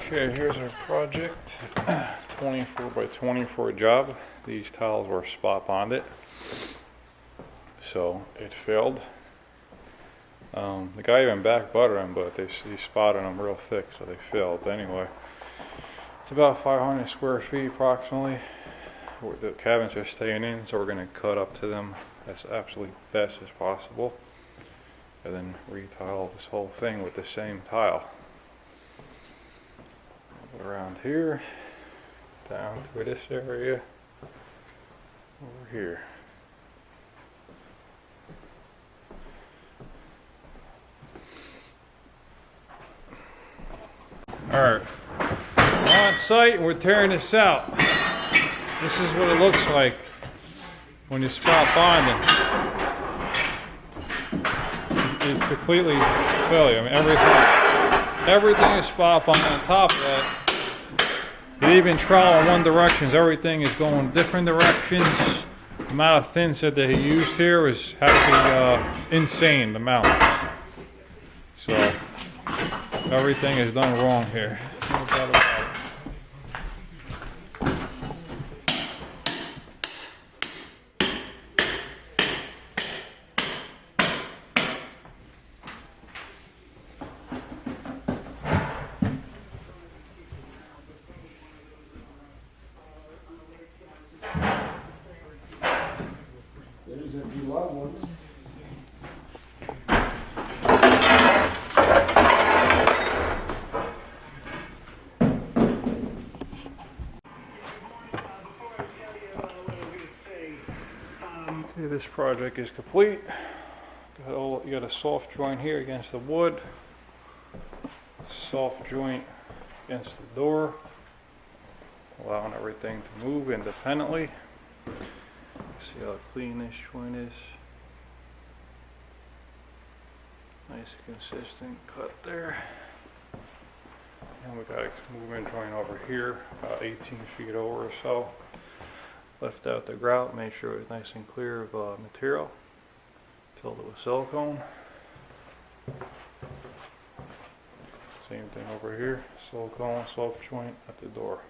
Okay, here's our project. 24 by 24 job. These tiles were spot bonded, so it failed. The guy even back buttered them, but he spotted them real thick, so they failed. But anyway, it's about 500 square feet approximately. The cabins are staying in, so we're going to cut up to them as absolutely best as possible, and then retile this whole thing with the same tile. Around here, down to this area, over here. Alright, we're on site and we're tearing this out. This is what it looks like when you spot bonding. It's completely failure. I mean, everything is spot bonded. On top of that, it even trowel in one direction. Everything is going different directions. The amount of thin set that he used here had to be insane, the amount. So everything is done wrong here. No doubt about it. There's a few long ones. Okay, this project is complete. You got a soft joint here against the wood, soft joint against the door, allowing everything to move independently. See how clean this joint is. Nice and consistent cut there. And we got a moving joint over here, about 18 feet over or so. Left out the grout, made sure it was nice and clear of material. Filled it with silicone. Same thing over here, silicone, soft joint at the door.